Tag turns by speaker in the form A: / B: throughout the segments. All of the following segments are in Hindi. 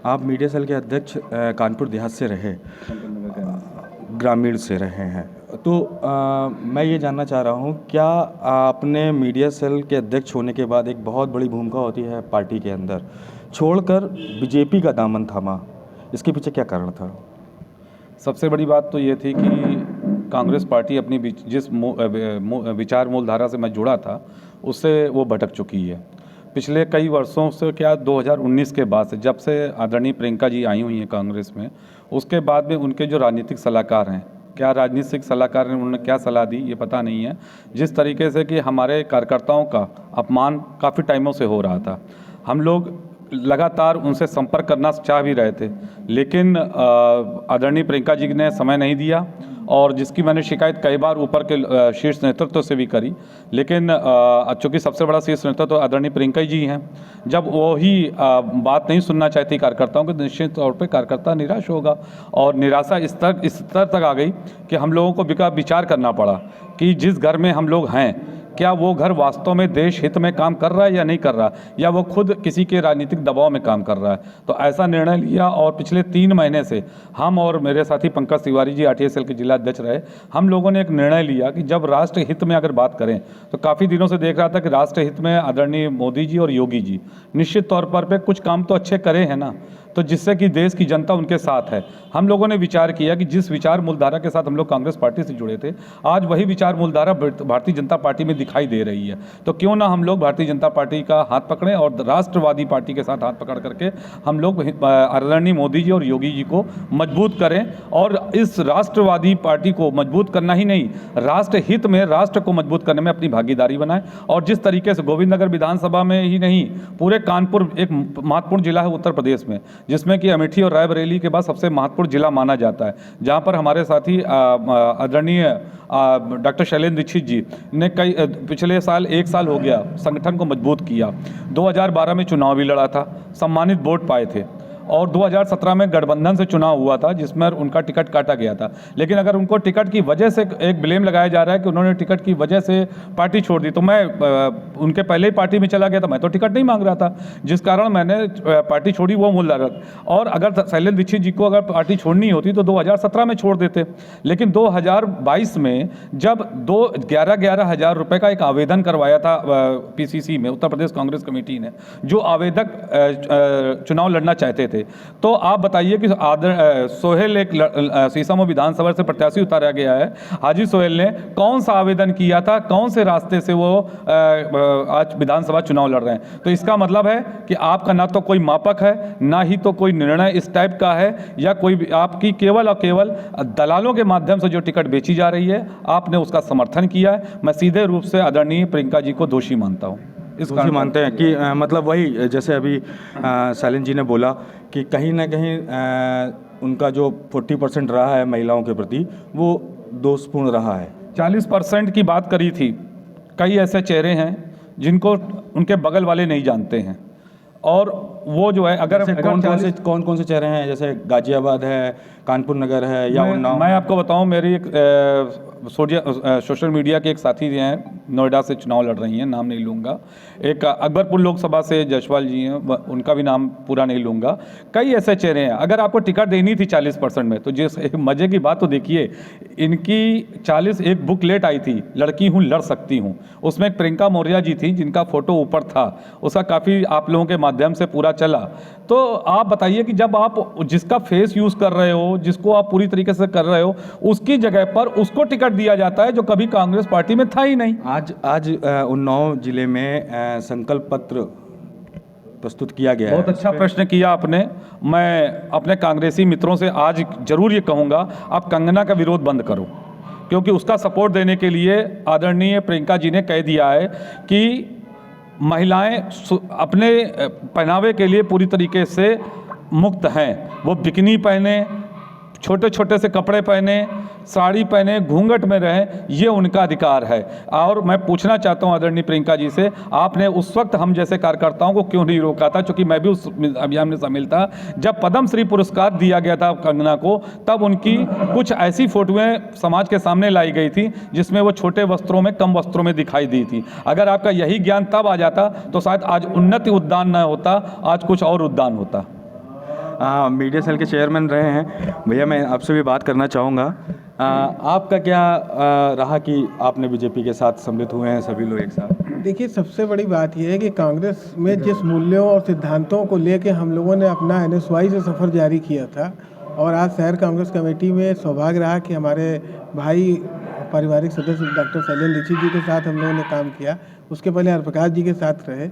A: आप मीडिया सेल के अध्यक्ष कानपुर देहात से रहे, ग्रामीण से रहे हैं, तो मैं ये जानना चाह रहा हूँ, क्या आपने मीडिया सेल के अध्यक्ष होने के बाद एक बहुत बड़ी भूमिका होती है पार्टी के अंदर, छोड़कर बीजेपी का दामन थामा, इसके पीछे क्या कारण था?
B: सबसे बड़ी बात तो ये थी कि कांग्रेस पार्टी अपनी जिस विचार मूलधारा से मैं जुड़ा था उससे वो भटक चुकी है। पिछले कई वर्षों से, क्या 2019 के बाद से, जब से आदरणीय प्रियंका जी आई हुई हैं कांग्रेस में, उसके बाद में उनके जो राजनीतिक सलाहकार हैं, क्या राजनीतिक सलाहकार ने उन्होंने क्या सलाह दी ये पता नहीं है। जिस तरीके से कि हमारे कार्यकर्ताओं का अपमान काफ़ी टाइमों से हो रहा था, हम लोग लगातार उनसे संपर्क करना चाह भी रहे थे, लेकिन आदरणीय प्रियंका जी ने समय नहीं दिया, और जिसकी मैंने शिकायत कई बार ऊपर के शीर्ष नेतृत्व से भी करी, लेकिन चूँकि सबसे बड़ा शीर्ष नेतृत्व तो आदरणीय प्रियंका जी हैं, जब वो ही बात नहीं सुनना चाहती कार्यकर्ताओं को, निश्चित तौर पे कार्यकर्ता निराश होगा। और निराशा इस स्तर तक आ गई कि हम लोगों को विचार करना पड़ा कि जिस घर में हम लोग हैं, क्या वो घर वास्तव में देश हित में काम कर रहा है या नहीं कर रहा, या वो खुद किसी के राजनीतिक दबाव में काम कर रहा है। तो ऐसा निर्णय लिया, और पिछले 3 महीने से हम और मेरे साथी पंकज तिवारी जी आरटीआई सेल के जिला अध्यक्ष रहे, हम लोगों ने एक निर्णय लिया कि जब राष्ट्र हित में अगर बात करें, तो काफ़ी दिनों से देख रहा था कि राष्ट्र हित में आदरणीय मोदी जी और योगी जी निश्चित तौर पर कुछ काम तो अच्छे करे हैं ना, तो जिससे कि देश की जनता उनके साथ है। हम लोगों ने विचार किया कि जिस विचार मूलधारा के साथ हम लोग कांग्रेस पार्टी से जुड़े थे, आज वही विचार मूलधारा भारतीय जनता पार्टी में दिखाई दे रही है। तो क्यों ना हम लोग भारतीय जनता पार्टी का हाथ पकड़ें और राष्ट्रवादी पार्टी के साथ हाथ पकड़ करके हम लोग आदरणीय मोदी जी और योगी जी को मजबूत करें, और इस राष्ट्रवादी पार्टी को मजबूत करना ही नहीं, राष्ट्र हित में राष्ट्र को मजबूत करने में अपनी भागीदारी बनाएं। और जिस तरीके से गोविंदनगर विधानसभा में ही नहीं, पूरे कानपुर एक महत्वपूर्ण जिला है उत्तर प्रदेश में, जिसमें कि अमेठी और रायबरेली के बाद सबसे महत्वपूर्ण जिला माना जाता है, जहां पर हमारे साथी आदरणीय डॉक्टर शैलेंद्र दीक्षित जी ने पिछले साल 1 साल हो गया संगठन को मजबूत किया। 2012 में चुनाव भी लड़ा था, सम्मानित वोट पाए थे, और 2017 में गठबंधन से चुनाव हुआ था जिसमें उनका टिकट काटा गया था। लेकिन अगर उनको टिकट की वजह से एक ब्लेम लगाया जा रहा है कि उन्होंने टिकट की वजह से पार्टी छोड़ दी, तो मैं उनके पहले ही पार्टी में चला गया था, मैं तो टिकट नहीं मांग रहा था, जिस कारण मैंने पार्टी छोड़ी वो मूलधारा। और अगर शैलेंद्र दीक्षित जी को अगर पार्टी छोड़नी होती तो 2017 में छोड़ देते, लेकिन 2022 में जब 11,000 रुपये का एक आवेदन करवाया था PCC में, उत्तर प्रदेश कांग्रेस कमेटी ने, जो आवेदक चुनाव लड़ना चाहते थे, तो आप बताइए कि सोहेल, एक सीसामऊ विधानसभा से प्रत्याशी उतारा गया है, हाजी सोहेल ने कौन सा आवेदन किया था, कौन से रास्ते से वो आज विधानसभा चुनाव लड़ रहे हैं। तो इसका मतलब है कि आपका ना तो कोई मापक है, ना ही तो कोई निर्णय इस टाइप का है, या कोई आपकी केवल और केवल दलालों के माध्यम से जो टिकट बेची जा रही है, आपने उसका समर्थन किया है। मैं सीधे रूप से आदरणीय प्रियंका जी को दोषी मानता हूँ।
A: इस कारण मानते हैं कि मतलब वही जैसे अभी शैलेंद्र जी ने बोला कि कहीं ना कहीं उनका जो 40% रहा है महिलाओं के प्रति, वो दोषपूर्ण रहा है।
B: 40% की बात करी थी, कई ऐसे चेहरे हैं जिनको उनके बगल वाले नहीं जानते हैं, और वो जो है अगर
A: कौन कौन से चेहरे हैं, जैसे गाजियाबाद है, कानपुर नगर है, या उन्नाव?
B: मैं आपको बताऊं, मेरी एक सोशल मीडिया के एक साथी हैं, नोएडा से चुनाव लड़ रही हैं, नाम नहीं लूँगा। एक अकबरपुर लोकसभा से जयसवाल जी हैं, उनका भी नाम पूरा नहीं लूँगा। कई ऐसे चेहरे हैं। अगर आपको टिकट देनी थी 40% में, तो जिस एक मज़े की बात तो देखिए, इनकी 40 एक बुकलेट आई थी, लड़की हूँ लड़ सकती हूँ, उसमें एक प्रियंका मौर्य जी थी जिनका फोटो ऊपर था, उसका काफ़ी आप लोगों के माध्यम से पूरा चला। तो आप बताइए कि जब आप जिसका फेस यूज़ कर रहे हो, जिसको आप पूरी तरीके से कर रहे हो, उसकी जगह पर उसको टिकट दिया जाता है जो कभी कांग्रेस पार्टी में था ही नहीं।
A: आज उन्नाव जिले में संकल्प पत्र प्रस्तुत किया गया है।
B: बहुत अच्छा प्रश्न किया आपने। मैं अपने कांग्रेसी मित्रों से आज जरूर ये कहूँगा, आप कंगना का विरोध बंद करो, क्योंकि उसका सपोर्ट देने के लिए आदरणीय प्रियंका जी ने कह दिया है कि महिलाएं अपने पहनावे के लिए पूरी तरीके से मुक्त हैं। वो बिकनी पहने, छोटे छोटे से कपड़े पहने, साड़ी पहने, घूंघट में रहें, ये उनका अधिकार है। और मैं पूछना चाहता हूं आदरणीय प्रियंका जी से, आपने उस वक्त हम जैसे कार्यकर्ताओं को क्यों नहीं रोका था, क्योंकि मैं भी उस अभियान में शामिल था, जब पद्म श्री पुरस्कार दिया गया था कंगना को, तब उनकी कुछ ऐसी फोटोएं समाज के सामने लाई गई थी जिसमें वो छोटे वस्त्रों में, कम वस्त्रों में दिखाई दी थी। अगर आपका यही ज्ञान तब आ जाता तो शायद आज उन्नति उद्यान न होता, आज कुछ और उद्यान होता।
A: मीडिया सेल के चेयरमैन रहे हैं। भैया मैं आपसे भी बात करना चाहूँगा, आपका क्या रहा कि आपने बीजेपी के साथ सम्मिलित हुए हैं सभी लोग एक साथ?
C: देखिए, सबसे बड़ी बात यह है कि कांग्रेस में जिस मूल्यों और सिद्धांतों को लेके हम लोगों ने अपना NSY से सफ़र जारी किया था, और आज शहर कांग्रेस कमेटी में सौभाग्य रहा कि हमारे भाई पारिवारिक सदस्य डॉक्टर शैलेंद्र दीक्षित जी के साथ हम लोगों ने काम किया। उसके पहले हरप्रकाश जी के साथ रहे।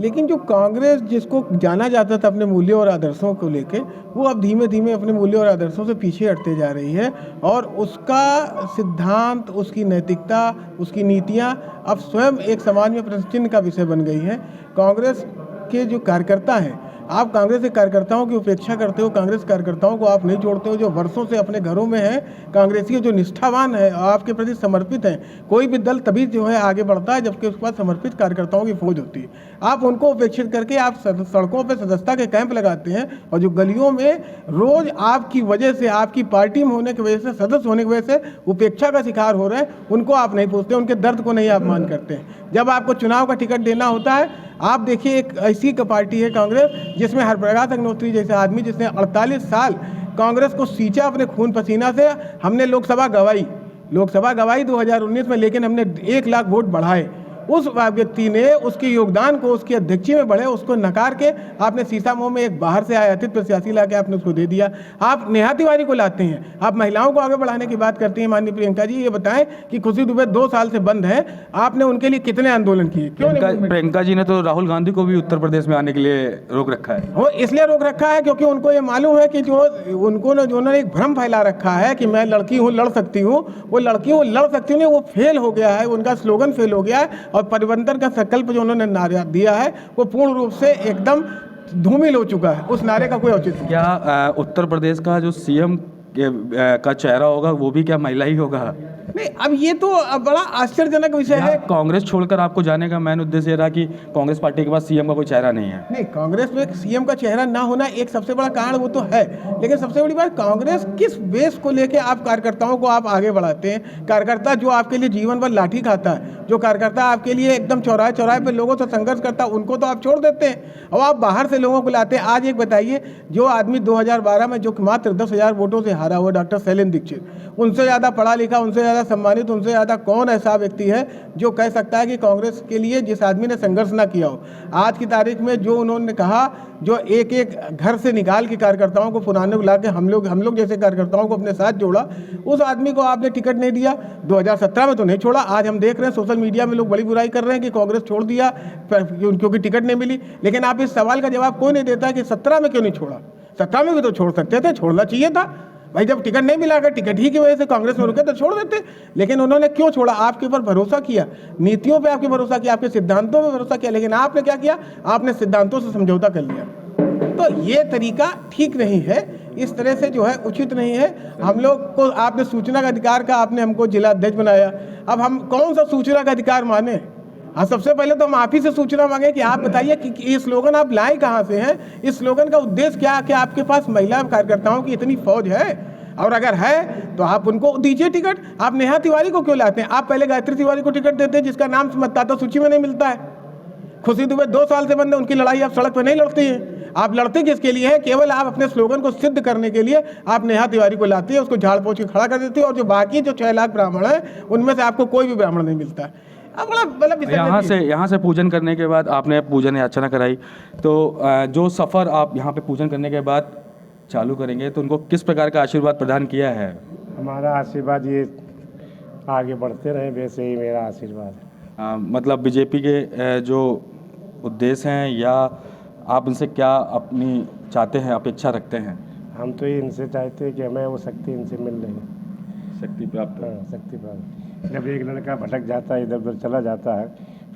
C: लेकिन जो कांग्रेस जिसको जाना जाता था अपने मूल्यों और आदर्शों को लेके, वो अब धीमे धीमे अपने मूल्यों और आदर्शों से पीछे हटते जा रही है, और उसका सिद्धांत, उसकी नैतिकता, उसकी नीतियां अब स्वयं एक समाज में प्रश्न चिन्ह का विषय बन गई हैं। कांग्रेस के जो कार्यकर्ता हैं, आप कांग्रेस के कार्यकर्ताओं की उपेक्षा करते हो, कांग्रेस कार्यकर्ताओं को आप नहीं जोड़ते हो जो वर्षों से अपने घरों में हैं। कांग्रेसी जो निष्ठावान है, आपके प्रति समर्पित हैं। कोई भी दल तभी जो है आगे बढ़ता है जबकि उसके पास समर्पित कार्यकर्ताओं की फौज होती है। आप उनको उपेक्षित करके आप सड़कों पर सदस्यता के कैंप लगाते हैं, और जो गलियों में रोज आपकी वजह से, आपकी पार्टी में होने की वजह से, सदस्य होने की वजह से उपेक्षा का शिकार हो रहे हैं, उनको आप नहीं पूछते, उनके दर्द को नहीं आप मान करते। जब आपको चुनाव का टिकट देना होता है, आप देखिए एक ऐसी पार्टी है कांग्रेस जिसमें हरप्रकाश अग्निहोत्री जैसे आदमी जिसने 48 साल कांग्रेस को सींचा अपने खून पसीना से। हमने लोकसभा गवाई 2019 में, लेकिन हमने 1 लाख वोट बढ़ाए। उस व्यक्ति ने उसके योगदान को, उसकी अध्यक्षी में बढ़े, उसको नकार के आपने सीसामऊ में एक बाहर से आयातित प्रत्याशी ला के आपने उसको दे दिया। आप नेहा तिवारी को लाते हैं, आप महिलाओं को आगे बढ़ाने की बात करती हैं। माननीय प्रियंका जी, ये बताएं कि खुशी दुबे 2 साल से बंद है, आपने उनके लिए कितने आंदोलन किए? क्यों नहीं?
A: प्रियंका जी ने तो राहुल गांधी को भी उत्तर प्रदेश में आने के लिए रोक रखा है।
C: वो इसलिए रोक रखा है क्योंकि उनको ये मालूम है कि जो उन्होंने एक भ्रम फैला रखा है कि मैं लड़की हूँ, लड़ सकती हूँ। वो लड़की हूँ, लड़ सकती हूँ, वो फेल हो गया है, उनका स्लोगन फेल हो गया है, और परिवर्तन का संकल्प जो उन्होंने नारा दिया है वो पूर्ण रूप से एकदम धूमिल हो चुका है। उस नारे का कोई औचित्य नहीं।
A: क्या उत्तर प्रदेश का जो सीएम का चेहरा होगा वो भी क्या महिला ही होगा?
C: नहीं, अब ये तो बड़ा आश्चर्यजनक विषय है।
A: कांग्रेस छोड़कर आपको जाने का मेन उद्देश्य ये रहा कि कांग्रेस पार्टी के पास सीएम का कोई चेहरा नहीं है?
C: नहीं, कांग्रेस में सीएम का चेहरा ना होना एक सबसे बड़ा कारण वो तो है, लेकिन सबसे बड़ी बात कांग्रेस किस बेस को लेके आप कार्यकर्ताओं को आप आगे बढ़ाते हैं। कार्यकर्ता जो आपके लिए जीवन भर लाठी खाता है, जो कार्यकर्ता आपके लिए एकदम चौराहे चौराहे पे लोगों से संघर्ष करता है, उनको तो आप छोड़ देते हैं और आप बाहर से लोगों को लाते हैं। आज एक बताइए, जो आदमी 2012 में जो मात्र 10,000 वोटों से हारा हुआ डॉक्टर शैलेंद्र दीक्षित, उनसे ज़्यादा पढ़ा लिखा, उनसे ज़्यादा सम्मानित, उनसे ज़्यादा कौन ऐसा व्यक्ति है जो कह सकता है कि कांग्रेस के लिए जिस आदमी ने संघर्ष ना किया हो। आज की तारीख में जो उन्होंने कहा, जो एक एक घर से निकाल के कार्यकर्ताओं को पुराने बुला के हम लोग जैसे कार्यकर्ताओं को अपने साथ जोड़ा, उस आदमी को आपने टिकट नहीं दिया। 2017 में तो नहीं छोड़ा। आज हम देख रहे हैं सोशल मीडिया में लोग बड़ी बुराई कर रहे हैं कि कांग्रेस छोड़ दिया क्योंकि टिकट नहीं मिली, लेकिन आप इस सवाल का जवाब कोई नहीं देता कि 17 में क्यों नहीं छोड़ा। 17 में भी तो छोड़ सकते थे, छोड़ना चाहिए था भाई। जब टिकट नहीं मिला, अगर टिकट ही की वजह से कांग्रेस में रुके तो छोड़ देते, लेकिन उन्होंने क्यों छोड़ा? आपके ऊपर भरोसा किया, नीतियों पे आपके भरोसा किया, आपके सिद्धांतों पे भरोसा किया, लेकिन आपने क्या किया? आपने सिद्धांतों से समझौता कर लिया। तो ये तरीका ठीक नहीं है, इस तरह से जो है उचित नहीं है। हम लोग को आपने सूचना का अधिकार का, आपने हमको जिला अध्यक्ष बनाया, अब हम कौन सा सूचना का अधिकार माने? हाँ, सबसे पहले तो हम आप ही से सूचना मांगे कि आप बताइए कि ये स्लोगन आप लाए कहाँ से हैं? इस स्लोगन का उद्देश्य क्या है? कि आपके पास महिला कार्यकर्ताओं की इतनी फौज है, और अगर है तो आप उनको दीजिए टिकट। आप नेहा तिवारी को क्यों लाते हैं? आप पहले गायत्री तिवारी को टिकट देते हैं जिसका नाम मतदाता सूची में नहीं मिलता है। खुशी दुबे 2 साल से बंद है, उनकी लड़ाई आप सड़क पर नहीं लड़ती हैं। आप लड़ते किसके लिए है? केवल आप अपने स्लोगन को सिद्ध करने के लिए आप नेहा तिवारी को लाती है, उसको झाड़ पोंछ के खड़ा कर देती है, और जो बाकी जो 6 लाख ब्राह्मण हैं उनमें से आपको कोई भी ब्राह्मण नहीं मिलता है।
A: यहाँ से पूजन करने के बाद आपने पूजन याचना कराई, तो जो सफ़र आप यहाँ पे पूजन करने के बाद चालू करेंगे तो उनको किस प्रकार का आशीर्वाद प्रदान किया है?
D: हमारा आशीर्वाद ये आगे बढ़ते रहे, वैसे ही मेरा आशीर्वाद है।
A: मतलब बीजेपी के जो उद्देश्य हैं, या आप उनसे क्या अपनी चाहते हैं, अपेक्षा रखते हैं?
D: हम तो ये इनसे चाहते हैं कि हमें वो शक्ति इनसे मिल रही है,
A: शक्ति प्राप्त।
D: हाँ, शक्ति प्राप्त। जब एक लड़का भटक जाता है, इधर उधर चला जाता है,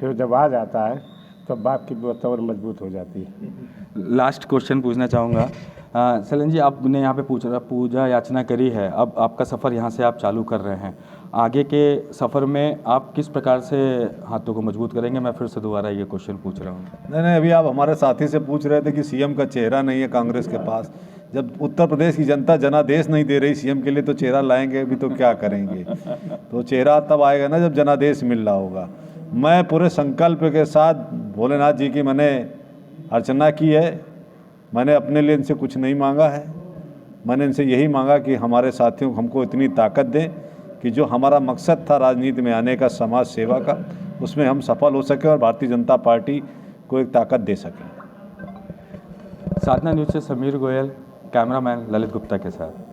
D: फिर जब आ जाता है तो बाप की व्यवस्था और मजबूत हो जाती है।
A: लास्ट क्वेश्चन पूछना चाहूँगा, शैलेंद्र जी, आपने यहाँ पे पूजा याचना करी है, अब आपका सफ़र यहाँ से आप चालू कर रहे हैं, आगे के सफ़र में आप किस प्रकार से हाथों को मजबूत करेंगे? मैं फिर से दोबारा ये क्वेश्चन पूछ रहा हूँ।
E: नहीं, अभी आप हमारे साथी से पूछ रहे थे कि सीएम का चेहरा नहीं है कांग्रेस के पास। जब उत्तर प्रदेश की जनता जनादेश नहीं दे रही सीएम के लिए, तो चेहरा लाएंगे अभी तो क्या करेंगे? तो चेहरा तब आएगा ना जब जनादेश मिल रहा होगा। मैं पूरे संकल्प के साथ भोलेनाथ जी की मैंने अर्चना की है, मैंने अपने लिए इनसे कुछ नहीं मांगा है। मैंने इनसे यही मांगा कि हमारे साथियों हमको इतनी ताकत दें कि जो हमारा मकसद था राजनीति में आने का, समाज सेवा का, उसमें हम सफल हो सकें और भारतीय जनता पार्टी को एक ताकत दे सकें।
A: साधना न्यूज़ से समीर गोयल, कैमरामैन ललित गुप्ता के साथ।